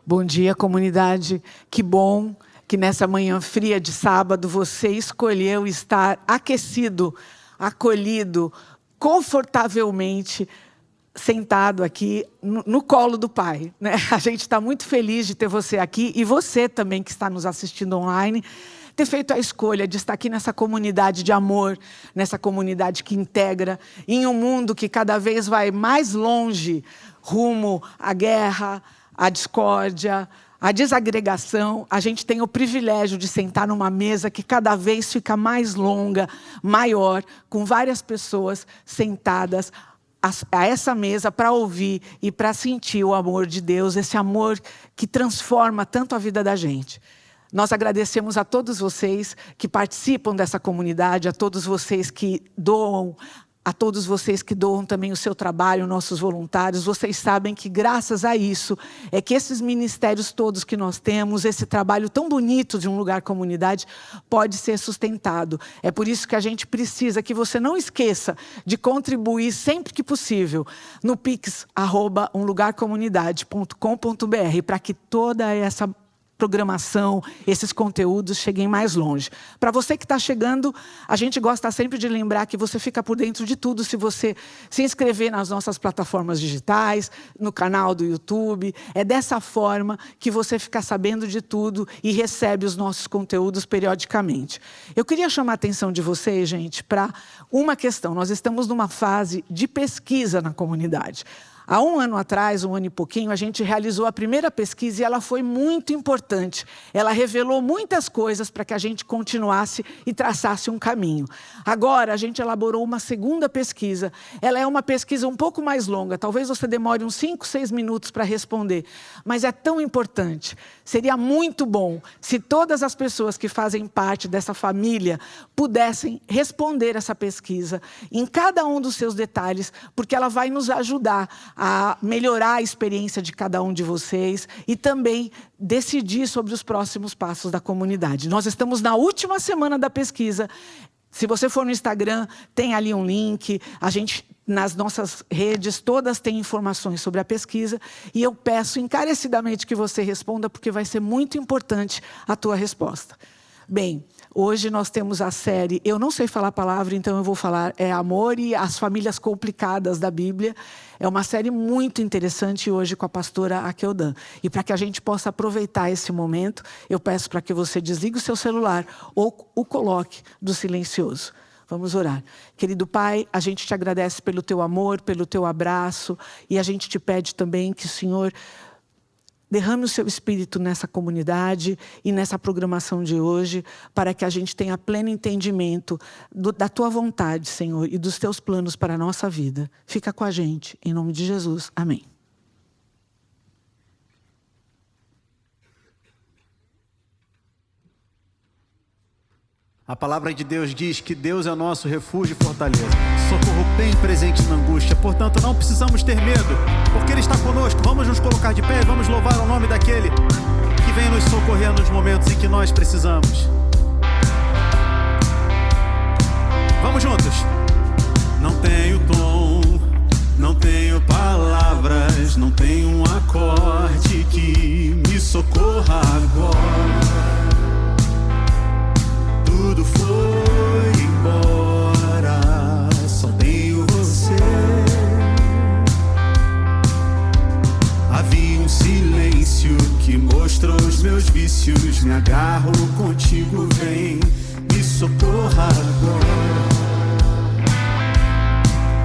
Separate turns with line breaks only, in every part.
Bom dia, comunidade. Que bom que nessa manhã fria de sábado você escolheu estar aquecido, acolhido, confortavelmente sentado aqui no colo do Pai, né? A gente está muito feliz de ter você aqui e você também que está nos assistindo online, ter feito a escolha de estar aqui nessa comunidade de amor, nessa comunidade que integra, em um mundo que cada vez vai mais longe, rumo à guerra, à discórdia, à desagregação. A gente tem o privilégio de sentar numa mesa que cada vez fica mais longa, maior, com várias pessoas sentadas a essa mesa para ouvir e para sentir o amor de Deus, esse amor que transforma tanto a vida da gente. Nós agradecemos a todos vocês que participam dessa comunidade, a todos vocês que doam, a todos vocês que doam também o seu trabalho, nossos voluntários. Vocês sabem que graças a isso é que esses ministérios todos que nós temos, esse trabalho tão bonito de um lugar comunidade, pode ser sustentado. É por isso que a gente precisa que você não esqueça de contribuir sempre que possível no pix@umlugarcomunidade.com.br para que toda essa programação, esses conteúdos cheguem mais longe. Para você que está chegando, a gente gosta sempre de lembrar que você fica por dentro de tudo se você se inscrever nas nossas plataformas digitais, no canal do YouTube. É dessa forma que você fica sabendo de tudo e recebe os nossos conteúdos periodicamente. Eu queria chamar a atenção de vocês, gente, para uma questão. Nós estamos numa fase de pesquisa na comunidade. Há um ano atrás, um ano e pouquinho, a gente realizou a primeira pesquisa e ela foi muito importante. Ela revelou muitas coisas para que a gente continuasse e traçasse um caminho. Agora, a gente elaborou uma segunda pesquisa. Ela é uma pesquisa um pouco mais longa. Talvez você demore uns 5, 6 minutos para responder. Mas é tão importante. Seria muito bom se todas as pessoas que fazem parte dessa família pudessem responder essa pesquisa em cada um dos seus detalhes, porque ela vai nos ajudar a melhorar a experiência de cada um de vocês e também decidir sobre os próximos passos da comunidade. Nós estamos na última semana da pesquisa. Se você for no Instagram, tem ali um link. A gente, nas nossas redes, todas têm informações sobre a pesquisa. E eu peço encarecidamente que você responda, porque vai ser muito importante a tua resposta. Bem, hoje nós temos a série, eu não sei falar a palavra, então eu vou falar, Amor e as Famílias Complicadas da Bíblia. É uma série muito interessante hoje com a pastora Akeldan. E para que a gente possa aproveitar esse momento, eu peço para que você desligue o seu celular ou o coloque do silencioso. Vamos orar. Querido Pai, a gente te agradece pelo teu amor, pelo teu abraço, e a gente te pede também que o Senhor derrame o seu Espírito nessa comunidade e nessa programação de hoje, para que a gente tenha pleno entendimento da tua vontade, Senhor, e dos teus planos para a nossa vida. Fica com a gente, em nome de Jesus. Amém.
A palavra de Deus diz que Deus é o nosso refúgio e fortaleza, socorro bem presente na angústia. Portanto, não precisamos ter medo, porque Ele está conosco. Vamos nos colocar de pé e vamos louvar o nome daquele que vem nos socorrer nos momentos em que nós precisamos. Vamos juntos. Não tenho tom, não tenho palavras, não tenho um acorde que me socorra agora. Tudo foi embora, só tenho você. Havia um silêncio que mostrou os meus vícios. Me agarro contigo, vem, me socorra agora.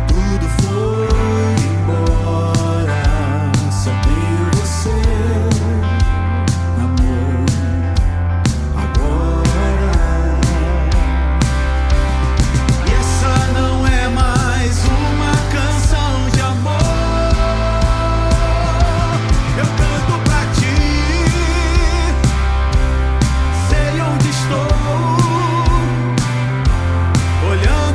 Tudo foi embora, só tenho você. Olhando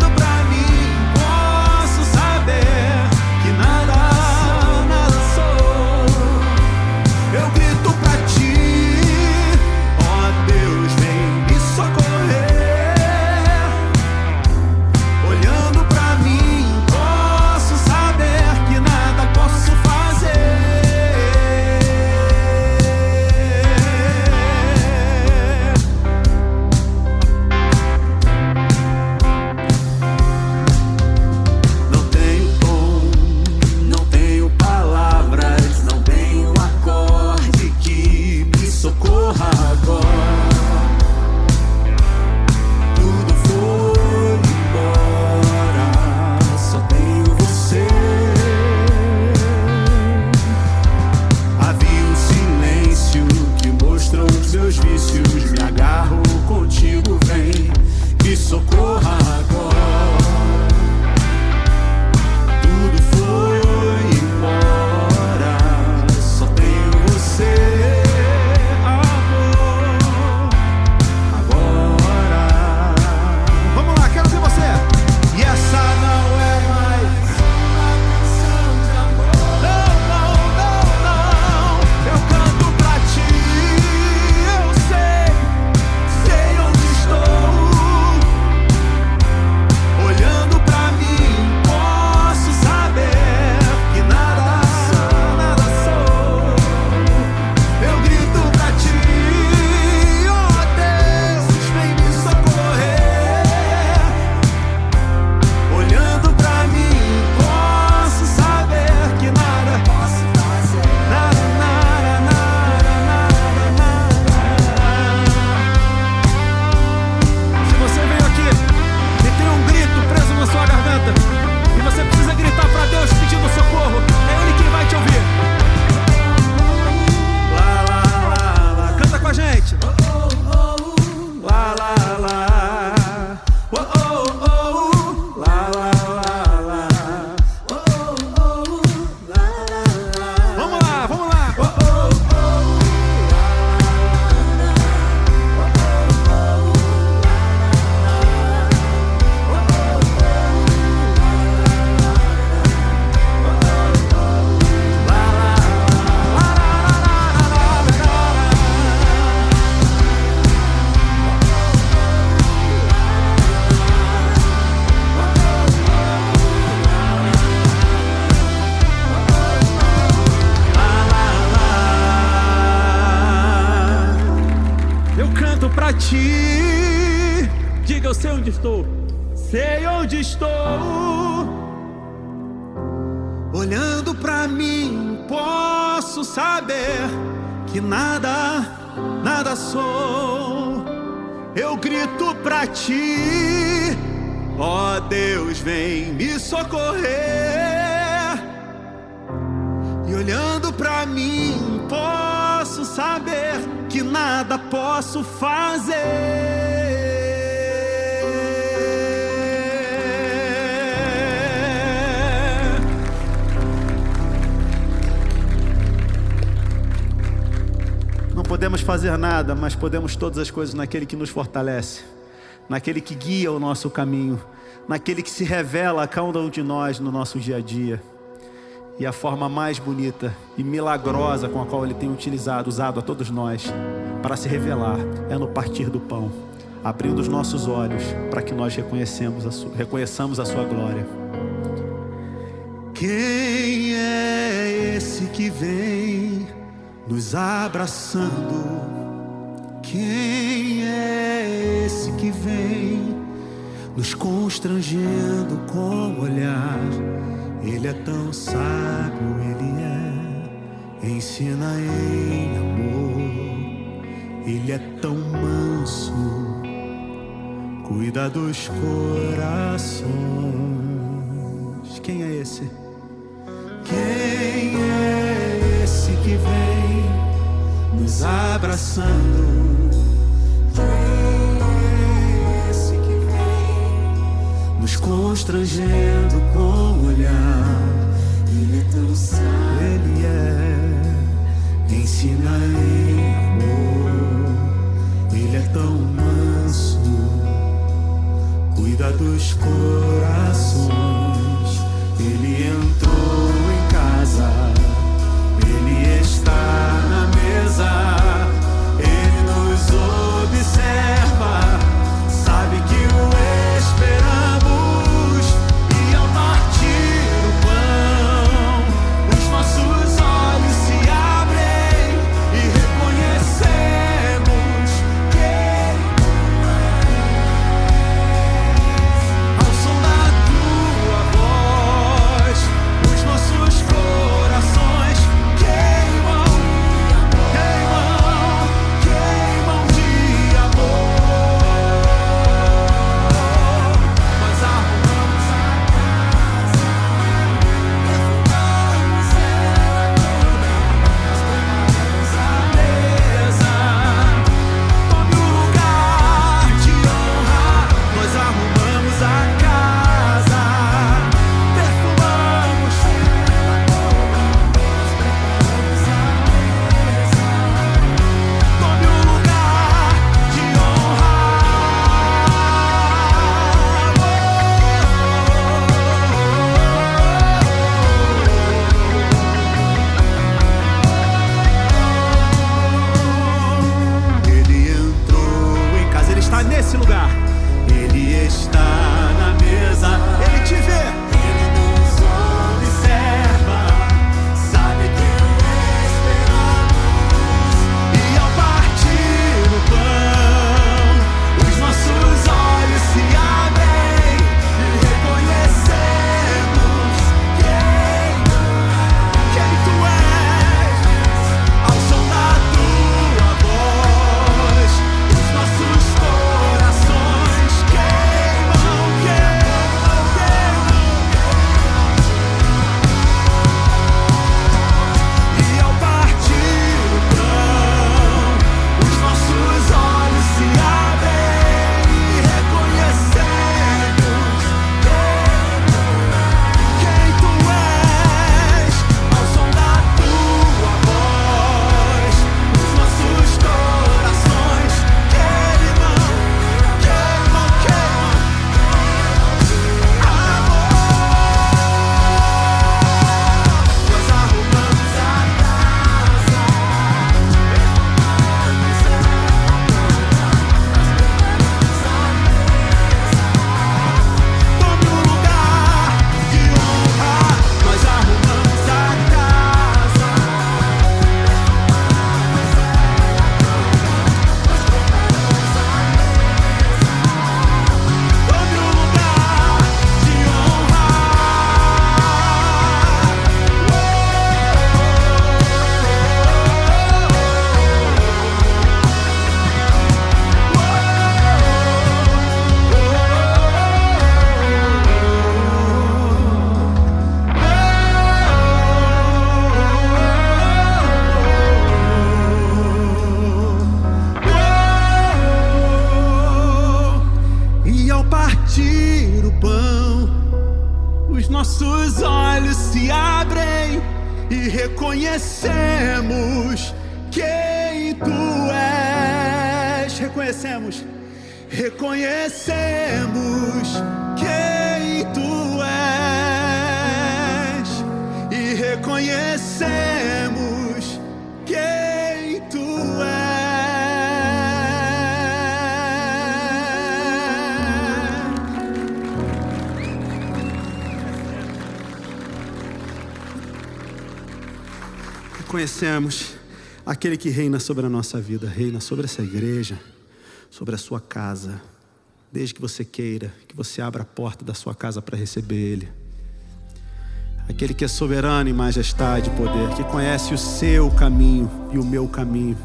ti. Diga, eu sei onde estou. Sei onde estou. Olhando pra mim, posso saber que nada sou. Eu grito pra ti, ó Deus, vem me socorrer. E olhando pra mim, posso saber que nada posso fazer. Não podemos fazer nada, mas podemos todas as coisas naquele que nos fortalece, naquele que guia o nosso caminho, naquele que se revela a cada um de nós no nosso dia a dia. E a forma mais bonita e milagrosa com a qual Ele tem usado a todos nós para se revelar é no partir do pão, abrindo os nossos olhos para que nós reconheçamos a Sua glória. Quem é esse que vem nos abraçando? Quem é esse que vem nos constrangendo com o olhar? Ele é tão sábio, Ele ensina em amor. Ele é tão manso, cuida dos corações. Quem é esse? Quem é esse que vem nos abraçando? Quem é esse que vem nos constrangendo com o olhar? Ele é tão sábio, Ele ensina em amor. Ele é tão manso, cuida dos corações. Ele entrou em casa, Ele está na mesa. Ele nos observa, sabe que o esperamos. E ao partir o pão, os nossos olhos se abrem e reconhecemos que Ele ao som da tua voz, os nossos corações queimam de amor. Nós arrumamos a casa, defumamos ela toda, nós preparamos a mesa. Tome o lugar de honra. Nós arrumamos a casa, perfumamos ela toda, nós preparamos a mesa. Tome o lugar de honra. Ele entrou em casa, Ele está nesse lugar. Ele está na mesa, Ele te vê. Ele nos observa, sabe que o esperamos. E ao partir o pão, os nossos olhos se abrem e reconhecemos quem tu és. Ao som da tua voz, os nossos corações reconhecemos quem Tu és. Reconhecemos quem Tu és. E reconhecemos quem Tu és. Reconhecemos aquele que reina sobre a nossa vida, reina sobre essa igreja, sobre a sua casa, desde que você queira, que você abra a porta da sua casa para receber Ele. Aquele que é soberano em majestade e poder, que conhece o seu caminho e o meu caminho,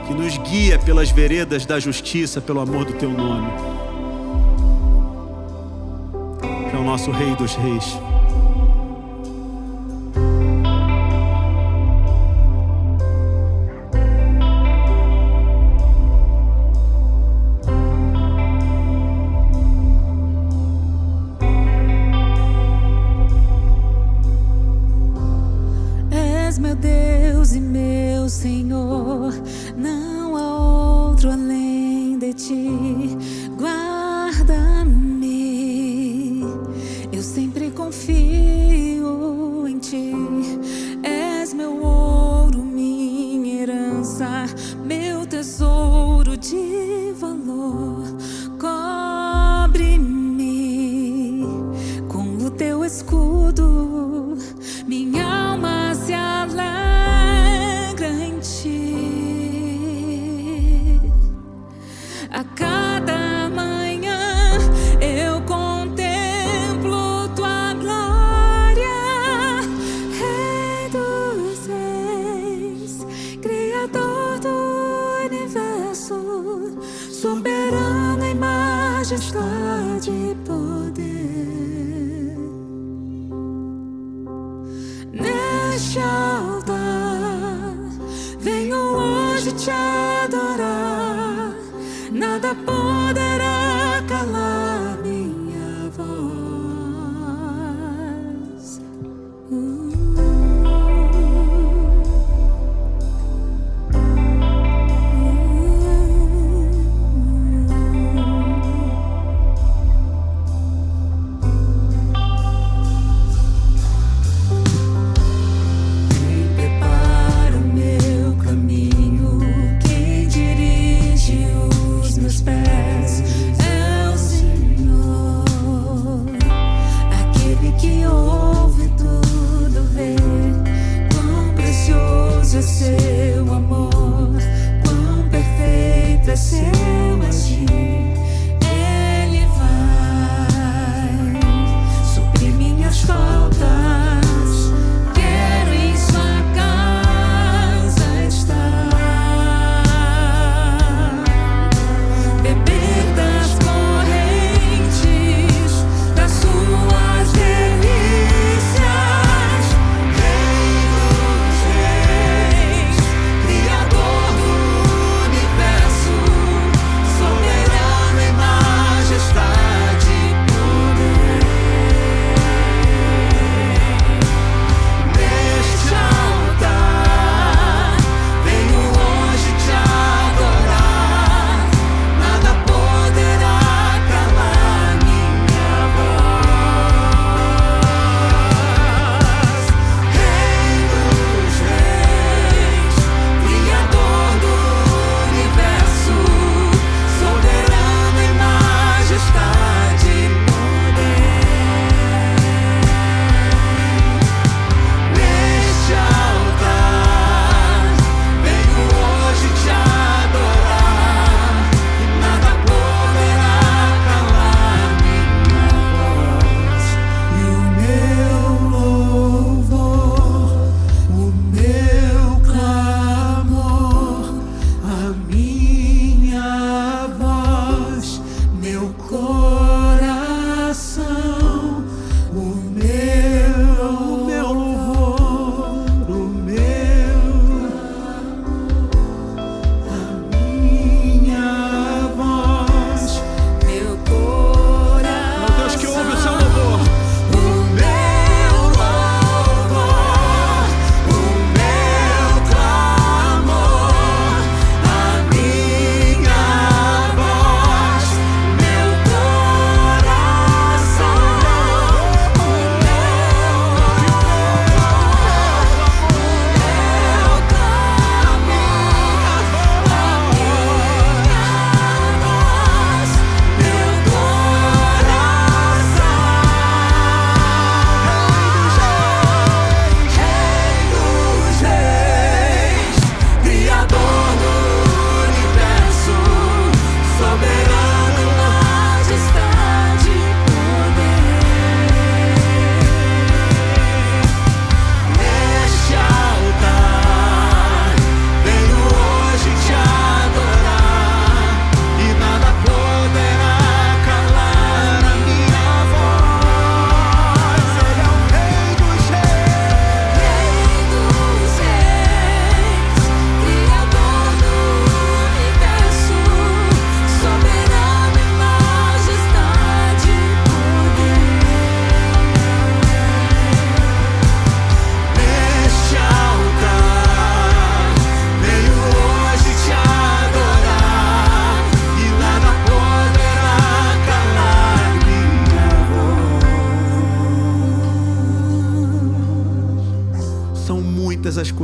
que nos guia pelas veredas da justiça, pelo amor do Teu nome, que é o nosso Rei dos Reis.
Meu Deus e meu Senhor, não há outro além de Ti. Guarda-me, eu sempre confio em Ti. És meu ouro, minha herança, meu tesouro de valor. Cobre-me com o Teu escudo, minha alma se alegra em Ti. A cada manhã eu contemplo Tua glória, Rei dos Reis, Criador do universo, soberano em majestade e poder. Neste altar venho hoje Te adorar, nada poderá calar minha voz.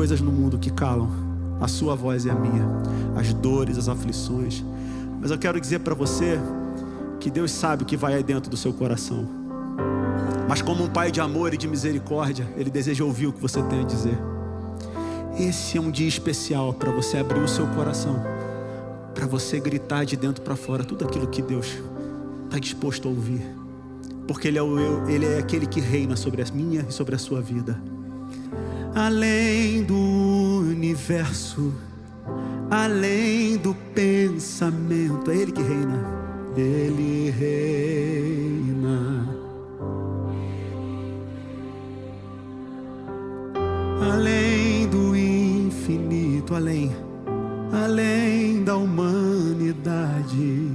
coisas no mundo que calam a sua voz e a minha, as dores, as aflições. Mas eu quero dizer para você que Deus sabe o que vai aí dentro do seu coração. Mas como um pai de amor e de misericórdia, Ele deseja ouvir o que você tem a dizer. Esse é um dia especial para você abrir o seu coração, para você gritar de dentro para fora tudo aquilo que Deus está disposto a ouvir. Porque Ele é aquele que reina sobre a minha e sobre a sua vida. Além do universo, além do pensamento, é Ele que reina. Ele reina. Além do infinito, além da humanidade,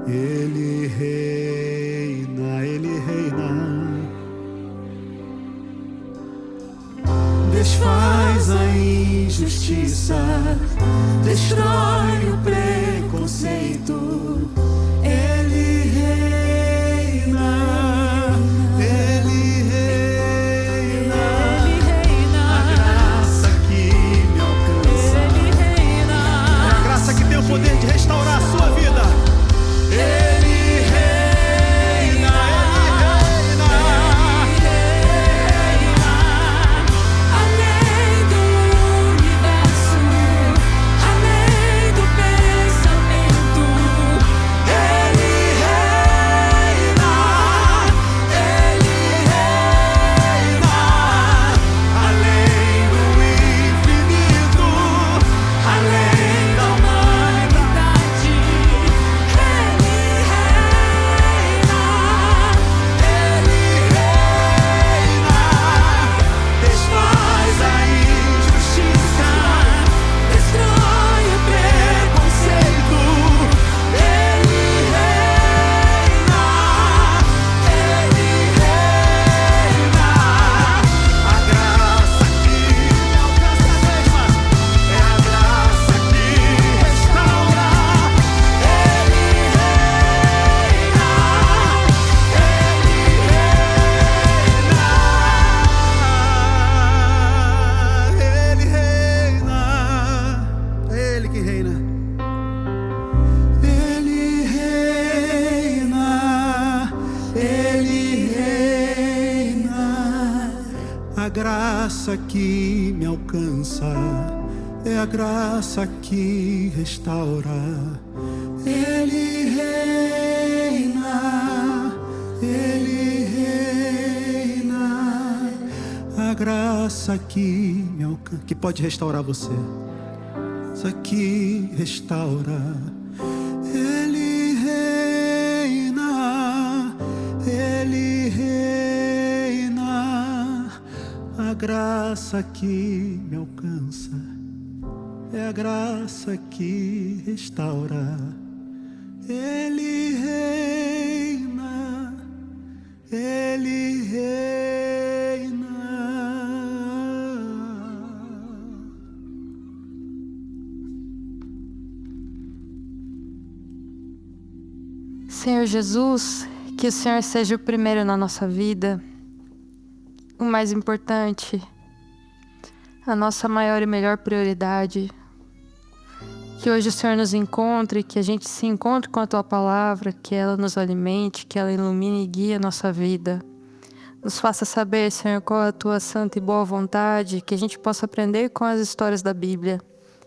Ele reina, Ele reina. Desfaz a injustiça, destrói o preconceito. Ele reina, Ele reina.
Ele reina.
A graça que me alcança,
Ele reina.
é a graça que tem o poder de restaurar a sua vida. Ele reina,
Além do universo, além do pensamento, Ele reina, Ele reina.
além do infinito,
Além da humanidade, Ele reina, Ele reina.
desfaz a injustiça,
Destrói o preconceito. Ele reina, Ele reina.
a graça que me alcança mesma, é a graça que restaura.
Ele reina,
Ele reina, Ele que reina. Ele reina, Ele reina. A graça que me alcança é a graça que restaura. Ele reina, Ele reina. A graça que me alcança, que pode restaurar você. Isso aqui restaura. Ele reina, Ele reina. A graça que me alcança é a graça que restaura. Ele reina, Ele reina.
Senhor Jesus, que o Senhor seja o primeiro na nossa vida, o mais importante, a nossa maior e melhor prioridade. Que hoje o Senhor nos encontre, que a gente se encontre com a Tua Palavra, que ela nos alimente, que ela ilumine e guie a nossa vida. Nos faça saber, Senhor, qual é a Tua santa e boa vontade, que a gente possa aprender com as histórias da Bíblia,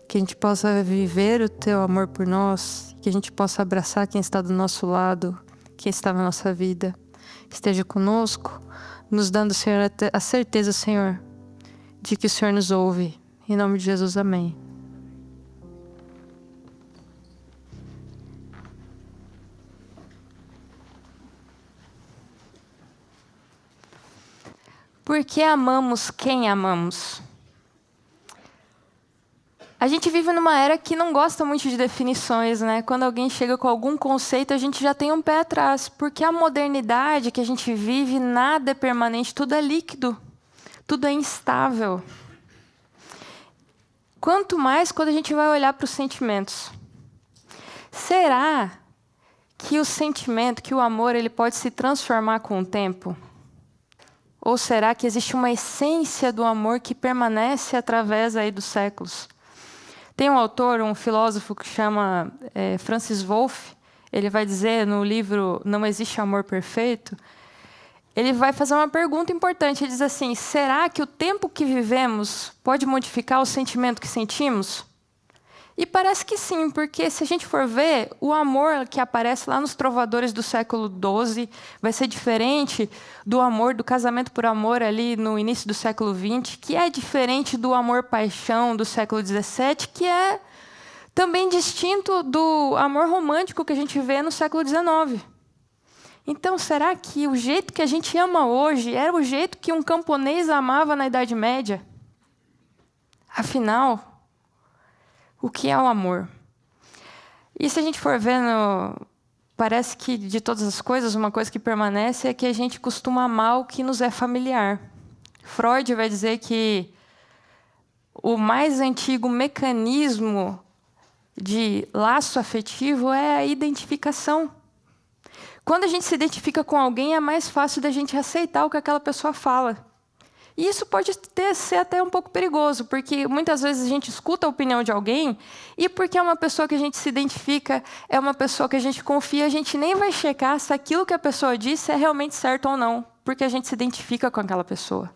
que a gente possa viver o Teu amor por nós, que a gente possa abraçar quem está do nosso lado, quem está na nossa vida, que esteja conosco, nos dando, Senhor, a certeza, Senhor, de que o Senhor nos ouve. Em nome de Jesus, amém. Por que amamos quem amamos? A gente vive numa era que não gosta muito de definições, né? Quando alguém chega com algum conceito, a gente já tem um pé atrás. Porque a modernidade que a gente vive, nada é permanente, tudo é líquido, tudo é instável. Quanto mais quando a gente vai olhar para os sentimentos. Será que o sentimento, que o amor, ele pode se transformar com o tempo? Ou será que existe uma essência do amor que permanece através aí dos séculos? Tem um autor, um filósofo que chama Francis Wolff. Ele vai dizer no livro Não Existe Amor Perfeito, ele vai fazer uma pergunta importante. Ele diz assim: será que o tempo que vivemos pode modificar o sentimento que sentimos? E parece que sim, porque se a gente for ver, o amor que aparece lá nos trovadores do século XII vai ser diferente do amor, do casamento por amor ali no início do século XX, que é diferente do amor-paixão do século XVII, que é também distinto do amor romântico que a gente vê no século XIX. Então, será que o jeito que a gente ama hoje era o jeito que um camponês amava na Idade Média? Afinal, o que é o amor? E se a gente for vendo, parece que de todas as coisas, uma coisa que permanece é que a gente costuma amar o que nos é familiar. Freud vai dizer que o mais antigo mecanismo de laço afetivo é a identificação. Quando a gente se identifica com alguém, é mais fácil da gente aceitar o que aquela pessoa fala. E isso pode ser até um pouco perigoso, porque muitas vezes a gente escuta a opinião de alguém e porque é uma pessoa que a gente se identifica, é uma pessoa que a gente confia, a gente nem vai checar se aquilo que a pessoa disse é realmente certo ou não, porque a gente se identifica com aquela pessoa.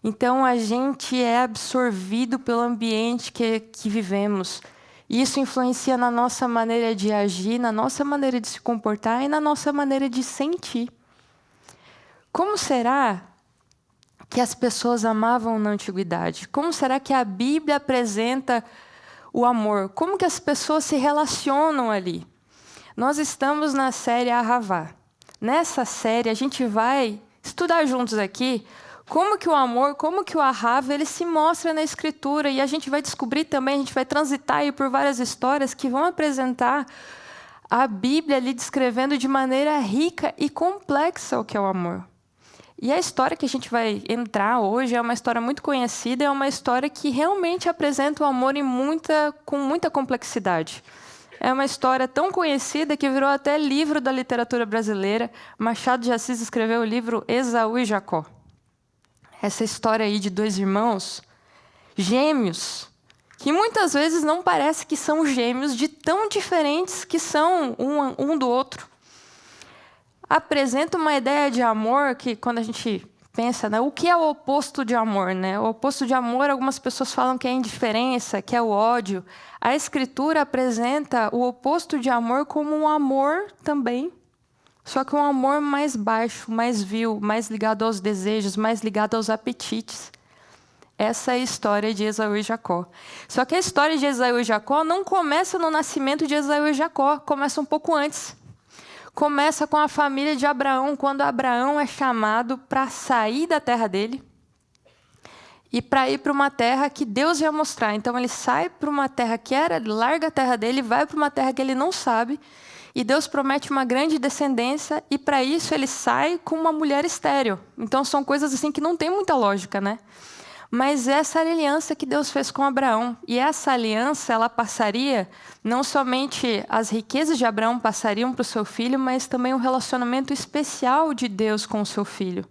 Então, a gente é absorvido pelo ambiente que vivemos. E isso influencia na nossa maneira de agir, na nossa maneira de se comportar e na nossa maneira de sentir. Como será que as pessoas amavam na antiguidade? Como será que a Bíblia apresenta o amor? Como que as pessoas se relacionam ali? Nós estamos na série Ahavá. Nessa série, a gente vai estudar juntos aqui como que o amor, como que o Ahav, ele se mostra na Escritura. E a gente vai descobrir também, a gente vai transitar aí por várias histórias que vão apresentar a Bíblia ali descrevendo de maneira rica e complexa o que é o amor. E a história que a gente vai entrar hoje é uma história muito conhecida, é uma história que realmente apresenta o amor com muita complexidade. É uma história tão conhecida que virou até livro da literatura brasileira. Machado de Assis escreveu o livro Esaú e Jacó. Essa história aí de dois irmãos gêmeos, que muitas vezes não parece que são gêmeos, de tão diferentes que são um do outro. Apresenta uma ideia de amor que, quando a gente pensa, né, o que é o oposto de amor? Né? O oposto de amor, algumas pessoas falam que é a indiferença, que é o ódio. A Escritura apresenta o oposto de amor como um amor também, só que um amor mais baixo, mais vil, mais ligado aos desejos, mais ligado aos apetites. Essa é a história de Esaú e Jacó. Só que a história de Esaú e Jacó não começa no nascimento de Esaú e Jacó, começa um pouco antes. Começa com a família de Abraão, quando Abraão é chamado para sair da terra dele e para ir para uma terra que Deus ia mostrar. Então, ele sai para uma terra que larga a terra dele, vai para uma terra que ele não sabe, e Deus promete uma grande descendência, e para isso ele sai com uma mulher estéril. Então, são coisas assim que não tem muita lógica, né? Mas essa era a aliança que Deus fez com Abraão. E essa aliança, ela passaria, não somente as riquezas de Abraão passariam para o seu filho, mas também um relacionamento especial de Deus com o seu filho.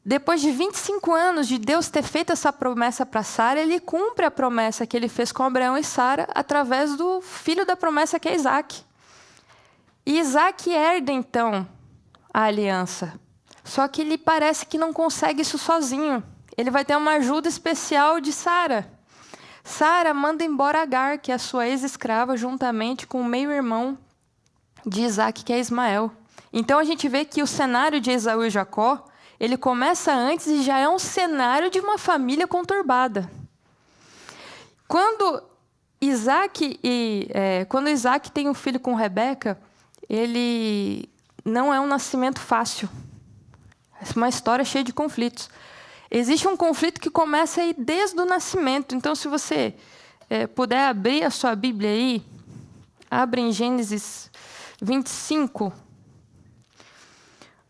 Depois de 25 anos de Deus ter feito essa promessa para Sara, ele cumpre a promessa que ele fez com Abraão e Sara através do filho da promessa, que é Isaac. E Isaac herda, então, a aliança. Só que ele parece que não consegue isso sozinho. Ele vai ter uma ajuda especial de Sara. Sara manda embora Agar, que é a sua ex-escrava, juntamente com o meio-irmão de Isaac, que é Ismael. Então a gente vê que o cenário de Esaú e Jacó, ele começa antes e já é um cenário de uma família conturbada. Quando Isaac tem um filho com Rebeca, ele não é um nascimento fácil. É uma história cheia de conflitos. Existe um conflito que começa aí desde o nascimento. Então, se você puder abrir a sua Bíblia aí, abre em Gênesis 25,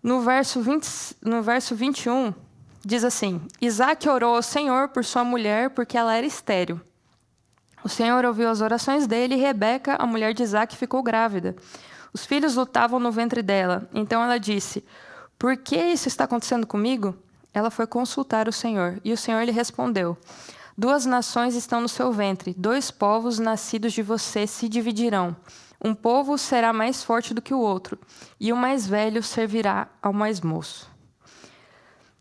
no verso 21, diz assim: Isaac orou ao Senhor por sua mulher, porque ela era estéril. O Senhor ouviu as orações dele e Rebeca, a mulher de Isaac, ficou grávida. Os filhos lutavam no ventre dela. Então ela disse: por que isso está acontecendo comigo? Ela foi consultar o Senhor, e o Senhor lhe respondeu: 2 nações estão no seu ventre, 2 povos nascidos de você se dividirão. Um povo será mais forte do que o outro, e o mais velho servirá ao mais moço.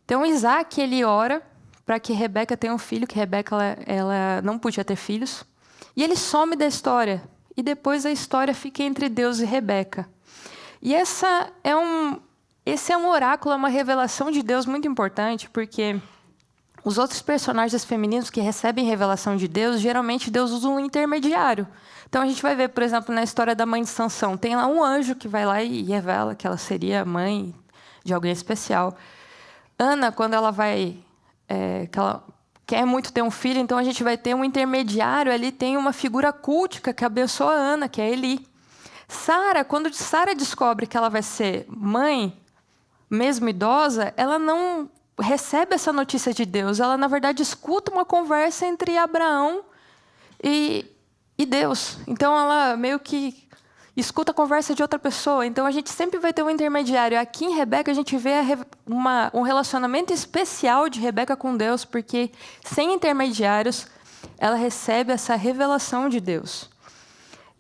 Então, Isaac, ele ora para que Rebeca tenha um filho, que Rebeca ela não podia ter filhos, e ele some da história, e depois a história fica entre Deus e Rebeca. E esse é um oráculo, é uma revelação de Deus muito importante, porque os outros personagens femininos que recebem revelação de Deus, geralmente Deus usa um intermediário. Então a gente vai ver, por exemplo, na história da mãe de Sansão, tem lá um anjo que vai lá e revela que ela seria mãe de alguém especial. Ana, quando ela vai, que ela quer muito ter um filho, então a gente vai ter um intermediário ali, tem uma figura cultica que abençoa a Ana, que é Eli. Sara, quando Sara descobre que ela vai ser mãe, mesmo idosa, ela não recebe essa notícia de Deus. Ela, na verdade, escuta uma conversa entre Abraão e Deus. Então, ela meio que escuta a conversa de outra pessoa. Então, a gente sempre vai ter um intermediário. Aqui em Rebeca, a gente vê um relacionamento especial de Rebeca com Deus, porque, sem intermediários, ela recebe essa revelação de Deus.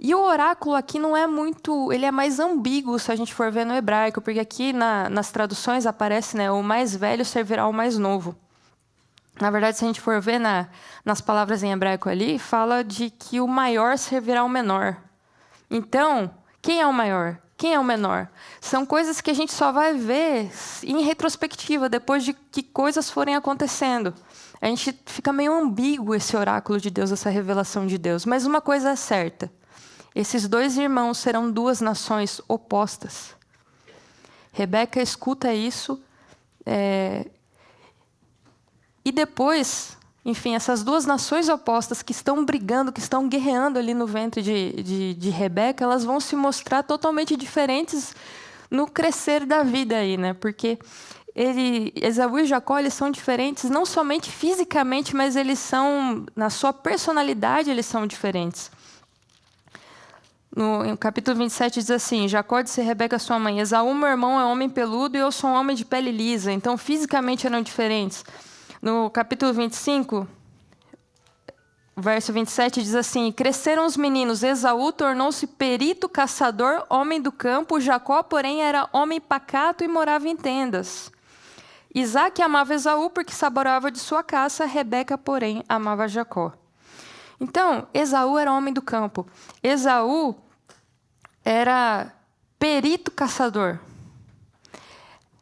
E o oráculo aqui não é muito... Ele é mais ambíguo, se a gente for ver no hebraico, porque aqui nas traduções aparece, né, o mais velho servirá ao mais novo. Na verdade, se a gente for ver nas palavras em hebraico ali, fala de que o maior servirá ao menor. Então, quem é o maior? Quem é o menor? São coisas que a gente só vai ver em retrospectiva, depois de que coisas forem acontecendo. A gente fica meio ambíguo esse oráculo de Deus, essa revelação de Deus. Mas uma coisa é certa. Esses 2 irmãos serão 2 nações opostas. Rebeca escuta isso. E depois, enfim, essas 2 nações opostas que estão brigando, que estão guerreando ali no ventre de Rebeca, elas vão se mostrar totalmente diferentes no crescer da vida aí, né? Porque Esaú e Jacó, eles são diferentes não somente fisicamente, mas eles são, na sua personalidade, eles são diferentes. No capítulo 27 diz assim: Jacó disse a Rebeca, sua mãe: Esaú, meu irmão, é homem peludo e eu sou um homem de pele lisa. Então, fisicamente eram diferentes. No capítulo 25, verso 27 diz assim: cresceram os meninos, Esaú tornou-se perito caçador, homem do campo, Jacó, porém, era homem pacato e morava em tendas. Isaque amava Esaú porque saboreava de sua caça, Rebeca, porém, amava Jacó. Então, Esaú era homem do campo. Esaú era perito caçador.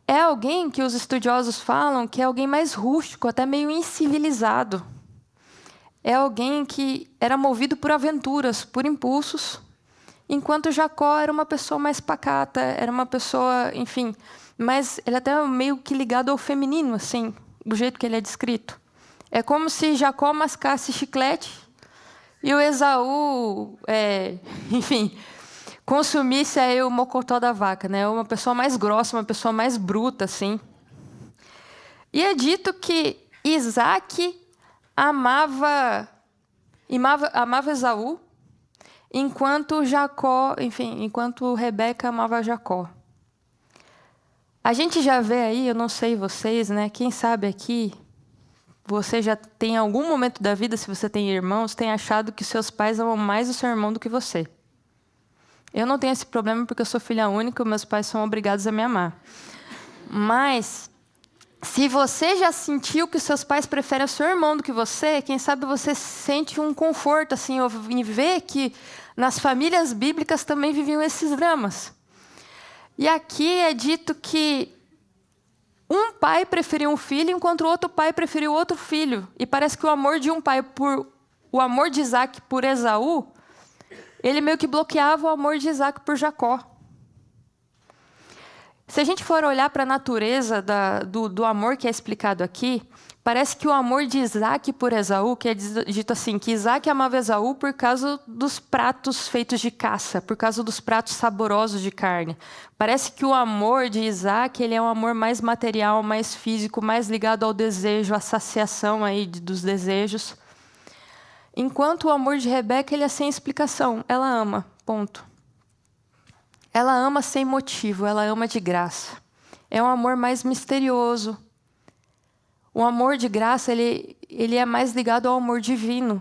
É alguém que os estudiosos falam que é alguém mais rústico, até meio incivilizado. É alguém que era movido por aventuras, por impulsos, enquanto Jacó era uma pessoa mais pacata, era uma pessoa, enfim, mas ele até meio que ligado ao feminino, assim, do jeito que ele é descrito. É como se Jacó mascasse chiclete e o Esaú, enfim, consumisse aí o mocotó da vaca, né? Uma pessoa mais grossa, uma pessoa mais bruta, assim. E é dito que Isaque amava Esaú, enquanto Rebeca amava Jacó. A gente já vê aí, eu não sei vocês, né? Quem sabe aqui, você já tem em algum momento da vida, se você tem irmãos, tem achado que seus pais amam mais o seu irmão do que você. Eu não tenho esse problema porque eu sou filha única, meus pais são obrigados a me amar. Mas, se você já sentiu que os seus pais preferem o seu irmão do que você, quem sabe você sente um conforto assim, em ver que nas famílias bíblicas também viviam esses dramas. E aqui é dito que um pai preferiu um filho, enquanto o outro pai preferiu outro filho. E parece que o amor de um pai o amor de Isaque por Esaú, ele meio que bloqueava o amor de Isaque por Jacó. Se a gente for olhar para a natureza do amor que é explicado aqui, parece que o amor de Isaque por Esaú, que é dito assim, que Isaque amava Esaú por causa dos pratos feitos de caça, por causa dos pratos saborosos de carne. Parece que o amor de Isaque, ele é um amor mais material, mais físico, mais ligado ao desejo, à saciação aí dos desejos. Enquanto o amor de Rebeca, ele é sem explicação. Ela ama, ponto. Ela ama sem motivo, ela ama de graça. é um amor mais misterioso. O amor de graça, ele é mais ligado ao amor divino.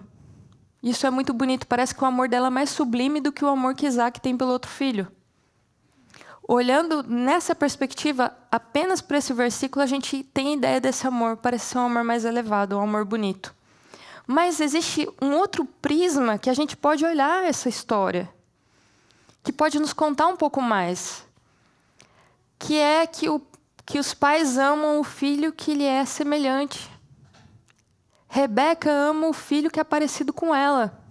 Isso é muito bonito. Parece que o amor dela é mais sublime do que o amor que Isaac tem pelo outro filho. Olhando nessa perspectiva, apenas por esse versículo, a gente tem ideia desse amor. Parece ser um amor mais elevado, um amor bonito. Mas existe um outro prisma que a gente pode olhar essa história, que pode nos contar um pouco mais. Que é que os pais amam o filho que lhe é semelhante. Rebeca ama o filho que é parecido com ela.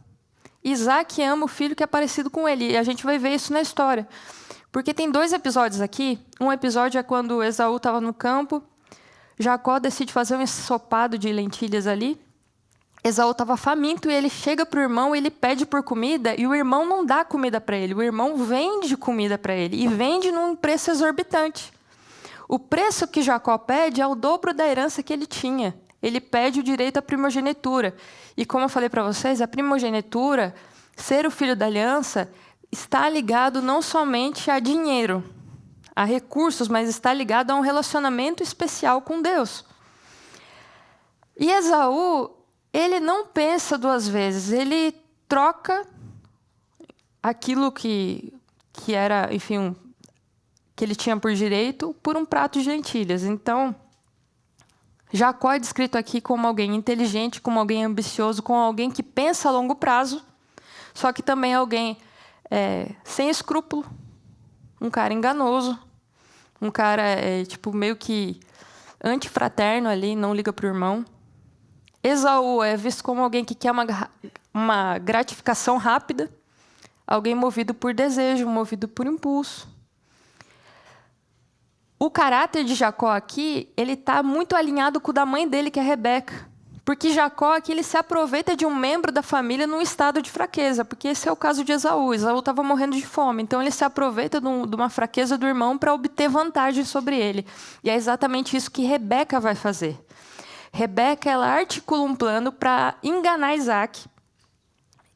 Isaac ama o filho que é parecido com ele. E a gente vai ver isso na história. Porque tem 2 episódios aqui. Um episódio é quando Esaú estava no campo. Jacó decide fazer um ensopado de lentilhas ali. Esaú estava faminto e ele chega para o irmão e ele pede por comida. E o irmão não dá comida para ele. O irmão vende comida para ele. E vende num preço exorbitante. O preço que Jacó pede é o dobro da herança que ele tinha. Ele pede o direito à primogenitura. E como eu falei para vocês, a primogenitura, ser o filho da aliança, está ligado não somente a dinheiro, a recursos, mas está ligado a um relacionamento especial com Deus. E Esaú, ele não pensa 2 vezes. Ele troca aquilo que era, enfim, que ele tinha por direito, por um prato de lentilhas. Então, Jacó é descrito aqui como alguém inteligente, como alguém ambicioso, como alguém que pensa a longo prazo, só que também é alguém sem escrúpulo, um cara enganoso, um cara meio que antifraterno ali, não liga para o irmão. Esaú é visto como alguém que quer uma gratificação rápida, alguém movido por desejo, movido por impulso. O caráter de Jacó aqui, ele está muito alinhado com o da mãe dele, que é Rebeca. Porque Jacó aqui, ele se aproveita de um membro da família num estado de fraqueza. Porque esse é o caso de Esaú. Esaú estava morrendo de fome. Então, ele se aproveita de uma fraqueza do irmão para obter vantagem sobre ele. E é exatamente isso que Rebeca vai fazer. Rebeca, ela articula um plano para enganar Isaac.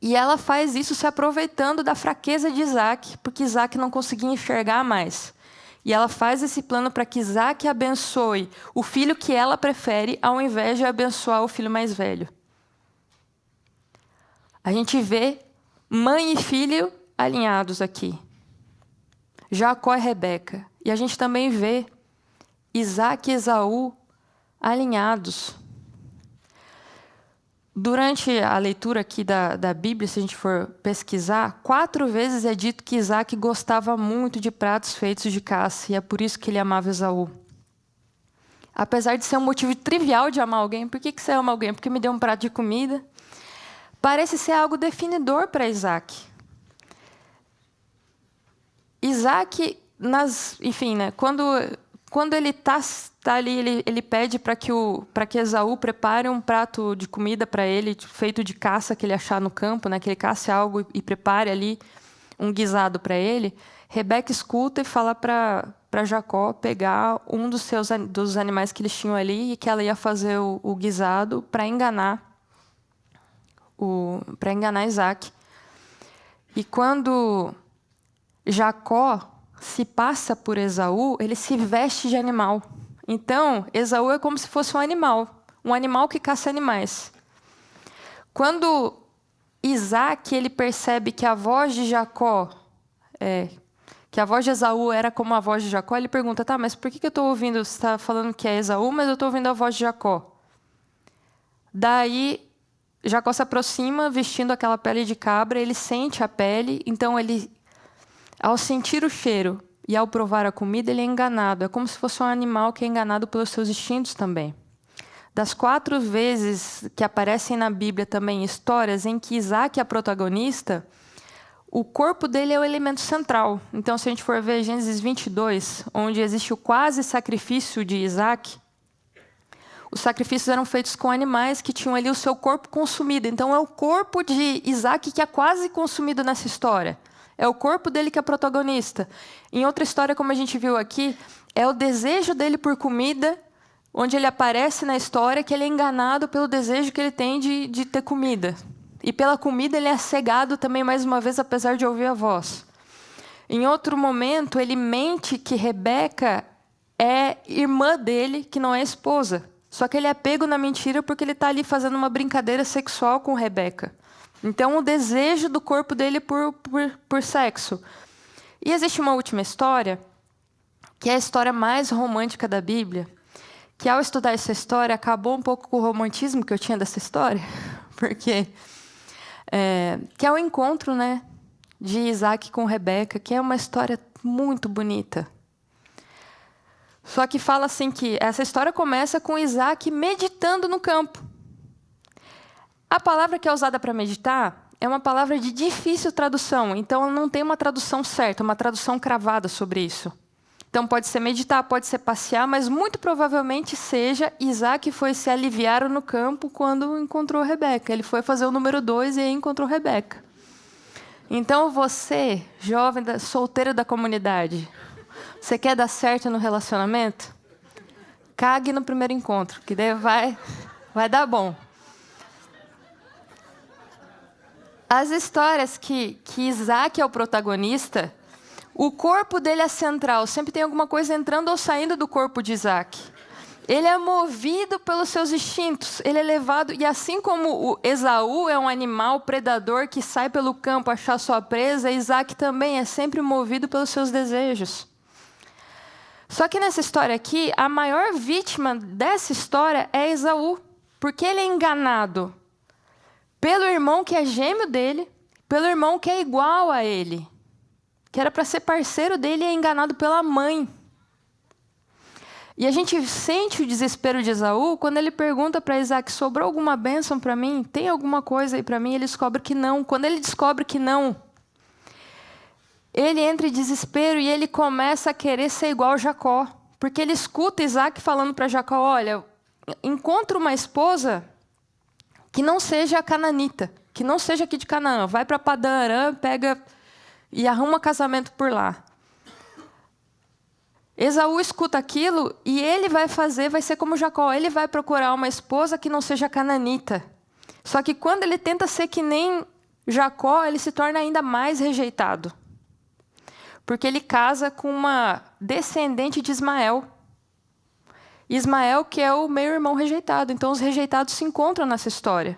E ela faz isso se aproveitando da fraqueza de Isaac, porque Isaac não conseguia enxergar mais. E ela faz esse plano para que Isaac abençoe o filho que ela prefere, ao invés de abençoar o filho mais velho. A gente vê mãe e filho alinhados aqui. Jacó e Rebeca. E a gente também vê Isaac e Esaú alinhados. Durante a leitura aqui da Bíblia, se a gente for pesquisar, 4 vezes é dito que Isaac gostava muito de pratos feitos de caça, e é por isso que ele amava Esaú. Apesar de ser um motivo trivial de amar alguém, por que você ama alguém? Porque me deu um prato de comida. Parece ser algo definidor para Isaac. Isaac, quando ele está ali, ele pede para que Esaú prepare um prato de comida para ele, feito de caça que ele achar no campo, né? Que ele casse algo e prepare ali um guisado para ele. Rebeca escuta e fala para Jacó pegar um dos animais que eles tinham ali e que ela ia fazer o guisado para enganar Isaac. E quando Jacó se passa por Esaú, ele se veste de animal. Então, Esaú é como se fosse um animal que caça animais. Quando Isaac ele percebe que a voz de Jacó, que a voz de Esaú era como a voz de Jacó, ele pergunta, tá, mas por que eu estou ouvindo, você está falando que é Esaú, mas eu estou ouvindo a voz de Jacó? Daí, Jacó se aproxima, vestindo aquela pele de cabra, ele sente a pele, então ele, ao sentir o cheiro e ao provar a comida, ele é enganado. É como se fosse um animal que é enganado pelos seus instintos também. Das 4 vezes que aparecem na Bíblia também histórias em que Isaac é a protagonista, o corpo dele é o elemento central. Então, se a gente for ver Gênesis 22, onde existe o quase sacrifício de Isaac, os sacrifícios eram feitos com animais que tinham ali o seu corpo consumido. Então, é o corpo de Isaac que é quase consumido nessa história. É o corpo dele que é protagonista. Em outra história, como a gente viu aqui, é o desejo dele por comida, onde ele aparece na história que ele é enganado pelo desejo que ele tem de ter comida. E pela comida ele é cegado também, mais uma vez, apesar de ouvir a voz. Em outro momento, ele mente que Rebeca é irmã dele, que não é esposa. Só que ele é pego na mentira porque ele está ali fazendo uma brincadeira sexual com Rebeca. Então, o desejo do corpo dele por sexo. E existe uma última história, que é a história mais romântica da Bíblia, que ao estudar essa história, acabou um pouco com o romantismo que eu tinha dessa história, porque que é o encontro, né, de Isaac com Rebeca, que é uma história muito bonita. Só que fala assim que essa história começa com Isaac meditando no campo. A palavra que é usada para meditar é uma palavra de difícil tradução, então não tem uma tradução certa, uma tradução cravada sobre isso. Então pode ser meditar, pode ser passear, mas muito provavelmente seja Isaac foi se aliviar no campo quando encontrou Rebeca. Ele foi fazer o número 2 e aí encontrou Rebeca. Então você, jovem, solteiro da comunidade, você quer dar certo no relacionamento? Cague no primeiro encontro, que daí vai dar bom. As histórias que Isaac é o protagonista, o corpo dele é central. Sempre tem alguma coisa entrando ou saindo do corpo de Isaac. Ele é movido pelos seus instintos. Ele é levado... E assim como o Esaú é um animal predador que sai pelo campo achar sua presa, Isaac também é sempre movido pelos seus desejos. Só que nessa história aqui, a maior vítima dessa história é Esaú. Porque ele é enganado pelo irmão que é gêmeo dele, pelo irmão que é igual a ele, que era para ser parceiro dele, e é enganado pela mãe. E a gente sente o desespero de Esaú quando ele pergunta para Isaac, sobrou alguma bênção para mim? Tem alguma coisa aí para mim? Ele descobre que não. Quando ele descobre que não, ele entra em desespero e ele começa a querer ser igual a Jacó. Porque ele escuta Isaac falando para Jacó, olha, encontra uma esposa que não seja cananita, que não seja aqui de Canaã. Vai para Padã Arã, pega e arruma casamento por lá. Esaú escuta aquilo e ele vai ser como Jacó. Ele vai procurar uma esposa que não seja cananita. Só que quando ele tenta ser que nem Jacó, ele se torna ainda mais rejeitado. Porque ele casa com uma descendente de Ismael. Ismael, que é o meio-irmão rejeitado. Então, os rejeitados se encontram nessa história.